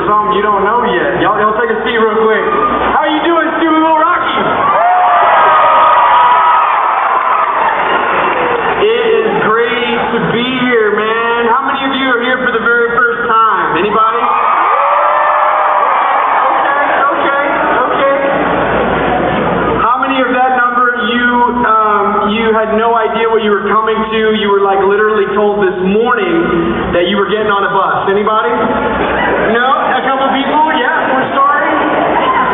something you don't know yet. Y'all take a seat real quick. How you doing, Steubenville Rockies? It is great to be here, man. How many of you are here for the very first time? Anybody? Okay. How many of that number you had no idea what you were coming to? You were like literally told this morning that you were getting on a bus. Anybody? No? A couple people? Yeah, we're sorry.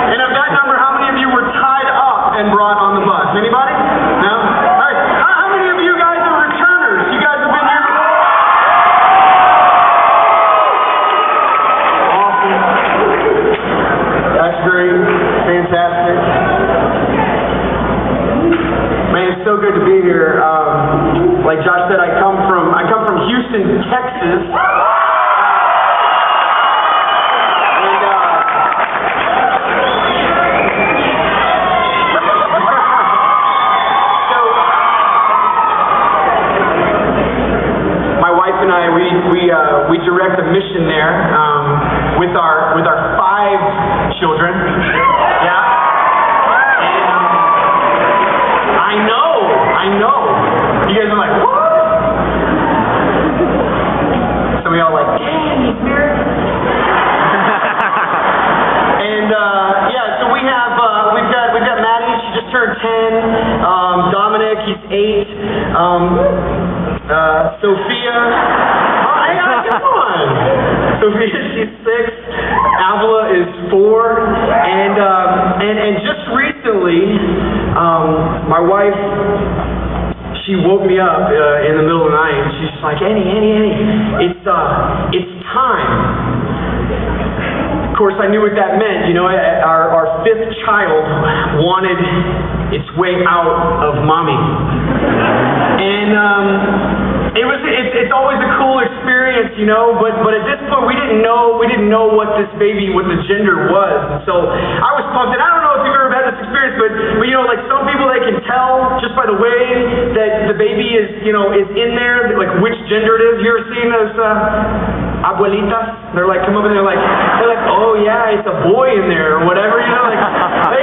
And of that number, how many of you were tied up and brought on the bus? Anybody? No? All right. How many of you guys are returners? You guys have been here before? Awesome. That's great. Fantastic. Man, it's so good to be here. Like Josh said, I come from Houston, Texas. We direct a mission there with our 5 children. Yeah. And I know. You guys are like, what? Some of y'all are like, dang, he's married. And yeah, so we've got Maddie. She just turned 10. Dominic, he's 8. Sophia. Come on. Sophia, she's 6. Avila is 4. And just recently, my wife, she woke me up in the middle of the night, and she's just like, Ennie, it's time. Of course, I knew what that meant. You know, our 5th child wanted its way out of mommy. And it's always a cool experience, you know, but at this point we didn't know what this baby, what the gender was. And so I was pumped. And I don't know if you've ever had this experience, but you know, like some people, they can tell just by the way that the baby is, you know, is in there, like which gender it is. You ever seen those abuelitas? They're like, come over and they're like, oh yeah, it's a boy in there or whatever, you know, like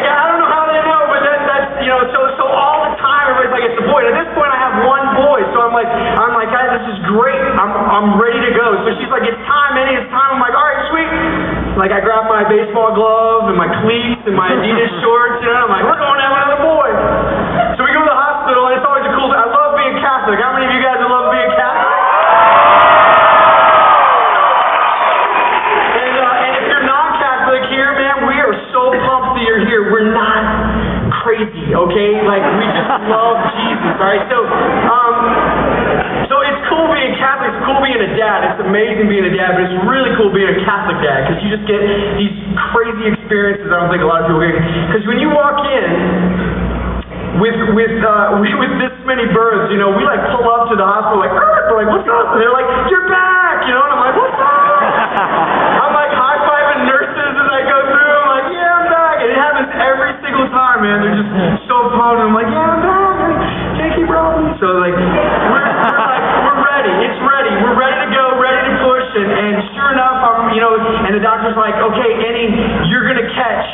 I don't know how they know, but that's you know, so all the time everybody's like, it's a boy. And at this point I have 1 boy, so I'm like, guys, this is great. I'm ready to go. So she's like, it's time, Ennie, it's time. I'm like, all right, sweet. Like I grab my baseball glove and my cleats and my Adidas shorts, you know, and I'm like, we're going to have another boy. So we go to the hospital, and it's always a cool. I love being Catholic. How many of you guys love being Catholic? And if you're non-Catholic here, man, we are so pumped that you're here. We're not crazy, okay? Like we just love Jesus. All right, so it's cool being Catholic, it's cool being a dad, it's amazing being a dad, but it's really cool being a Catholic dad, because you just get these crazy experiences I don't think a lot of people get. Because when you walk in with this many births, you know, we like pull up to the hospital like, we're like, what's up? And they're like, you're back, you know, and I'm like, what's up? I'm like high-fiving nurses as I go through, I'm like, yeah, I'm back, and it happens every single time, man. They're just so pumped, and I'm like, yeah, I'm back. Keep rolling. So like we're ready. It's ready. We're ready to go, ready to push, and sure enough, you know, and the doctor's like, okay, Ennie, you're gonna catch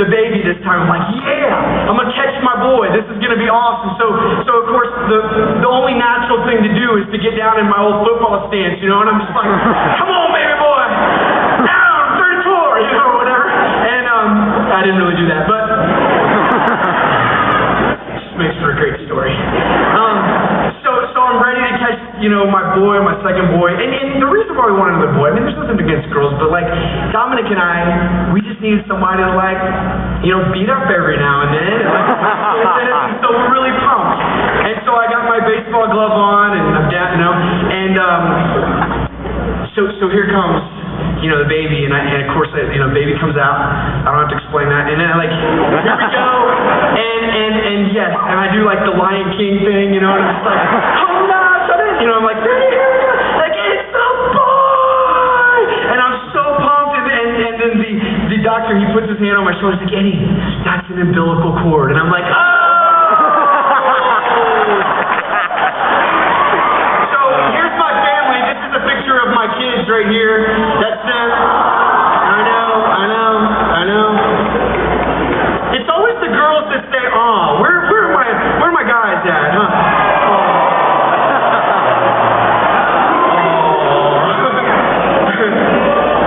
the baby this time. I'm like, yeah, I'm gonna catch my boy. This is gonna be awesome. So of course the only natural thing to do is to get down in my old football stance, you know, and I'm just like, come on, baby boy, down 34, you know, or whatever. And I didn't really do that, but makes for a great story. So I'm ready to catch, you know, my boy, my second boy. And the reason why we wanted another boy, I mean, there's nothing against girls, but like Dominic and I, we just needed somebody to like, you know, beat up every now and then. And so we're really pumped. And so I got my baseball glove on, and I'm down, you know, and so here comes, you know, the baby, and of course, you know, baby comes out. I don't have to explain that. And then like, here we go, and yes, and I do like the Lion King thing, you know, and I'm just like, oh no, you know, I'm like, like it's a boy, and I'm so pumped, and then the doctor, he puts his hand on my shoulder, he's like, Ennie, that's an umbilical cord, and I'm like, oh. So here's my family. This is a picture of my kids right here. That's them. I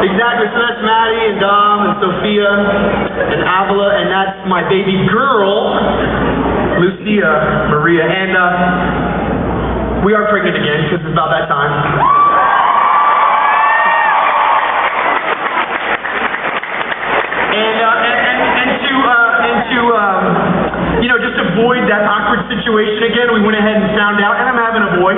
Exactly, so that's Maddie and Dom and Sophia and Avila, and that's my baby girl, Lucia Maria. And we are pregnant again, because it's about that time. And to just avoid that awkward situation again, we went ahead and found out, and I'm having a boy.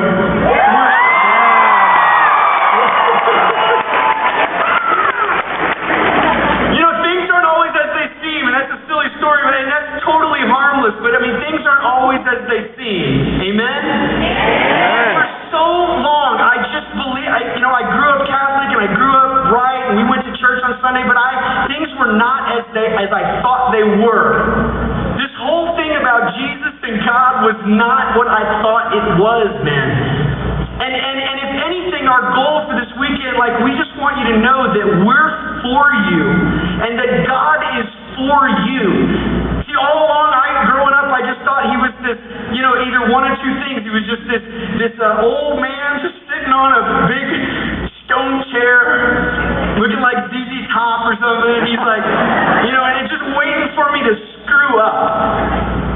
Things aren't always as they seem, and that's a silly story, and that's totally harmless, but I mean, things aren't always as they seem. Amen? For so long, I just believe, I grew up Catholic, and I grew up right, and we went to church on Sunday, but things were not as I thought they were. This whole thing about Jesus and God was not what I thought it was, man. And if anything, our goal for this weekend, we just want you to know that we're for you, and that God is for you. See, all along, growing up, I just thought he was this, either one or two things. He was just this old man just sitting on a big stone chair, looking like ZZ Top or something, and he's like, and just waiting for me to screw up.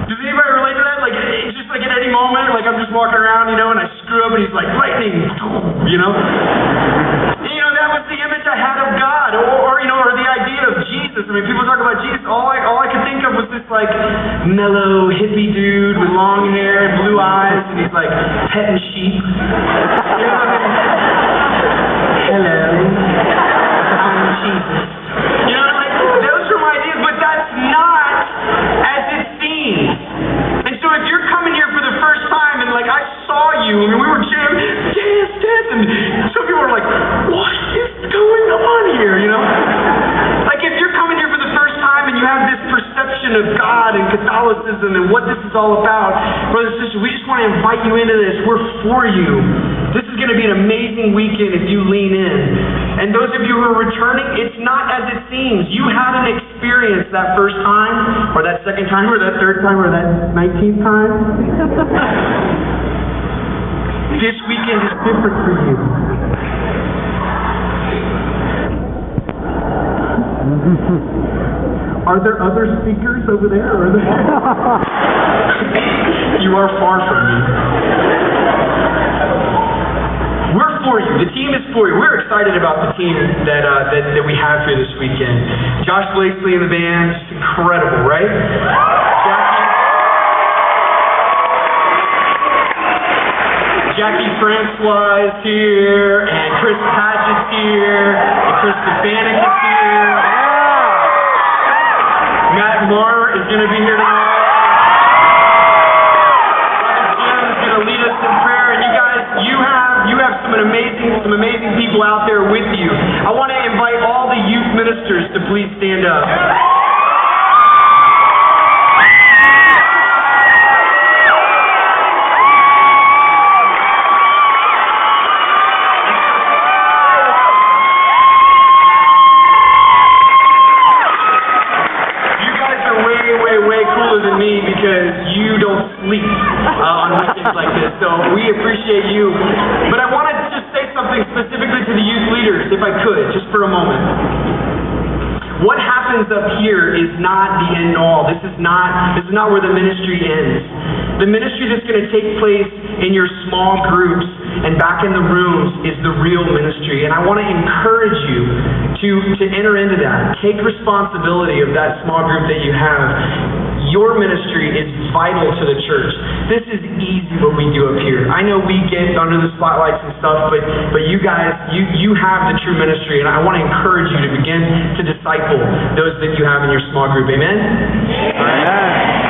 Does anybody relate to that? It's just at any moment, I'm just walking around, and I screw up, and he's like, lightning, that was the image I had of God, or the idea of Jesus. I mean, people talk about Jesus, all I could think of was this, mellow, hippie dude with long hair and blue eyes, and he's, petting sheep. Hello, I'm Jesus. Those are my ideas, but that's not as it seems. And so if you're coming here for the first time, and I saw you, and we were jamming, dance, and some people were like, what is going on here, if you're coming here for the first time, and you have this perception of God and Catholicism and what this is all about, brothers and sisters, we just want to invite you into this. We're for you. This is going to be an amazing weekend if you lean in. And those of you who are returning, it's not as it seems. You had an experience that first time, or that second time, or that third time, or that 19th time. This weekend is different for you. Are there other speakers over there? You are far from me. We're for you. The team is for you. We're excited about the team that we have here this weekend. Josh Blakely and the band, just incredible, right? Jackie Francois is here, and Chris Patchett's here, and Chris Stefanik is here. Matt Marr is going to be here tonight. Brother Jim is going to lead us in prayer, and you guys, you have some amazing people out there with you. I want to invite all the youth ministers to please stand up. Because you don't sleep on weekends like this, so we appreciate you. But I wanted to just say something specifically to the youth leaders, if I could, just for a moment. What happens up here is not the end all. This is not where the ministry ends. The ministry that's going to take place in your small groups and back in the rooms is the real ministry. And I want to encourage you to enter into that. Take responsibility of that small group that you have. Your ministry is vital to the church. This is easy what we do up here. I know we get under the spotlights and stuff, but you guys, you have the true ministry, and I want to encourage you to begin to disciple those that you have in your small group. Amen? Amen.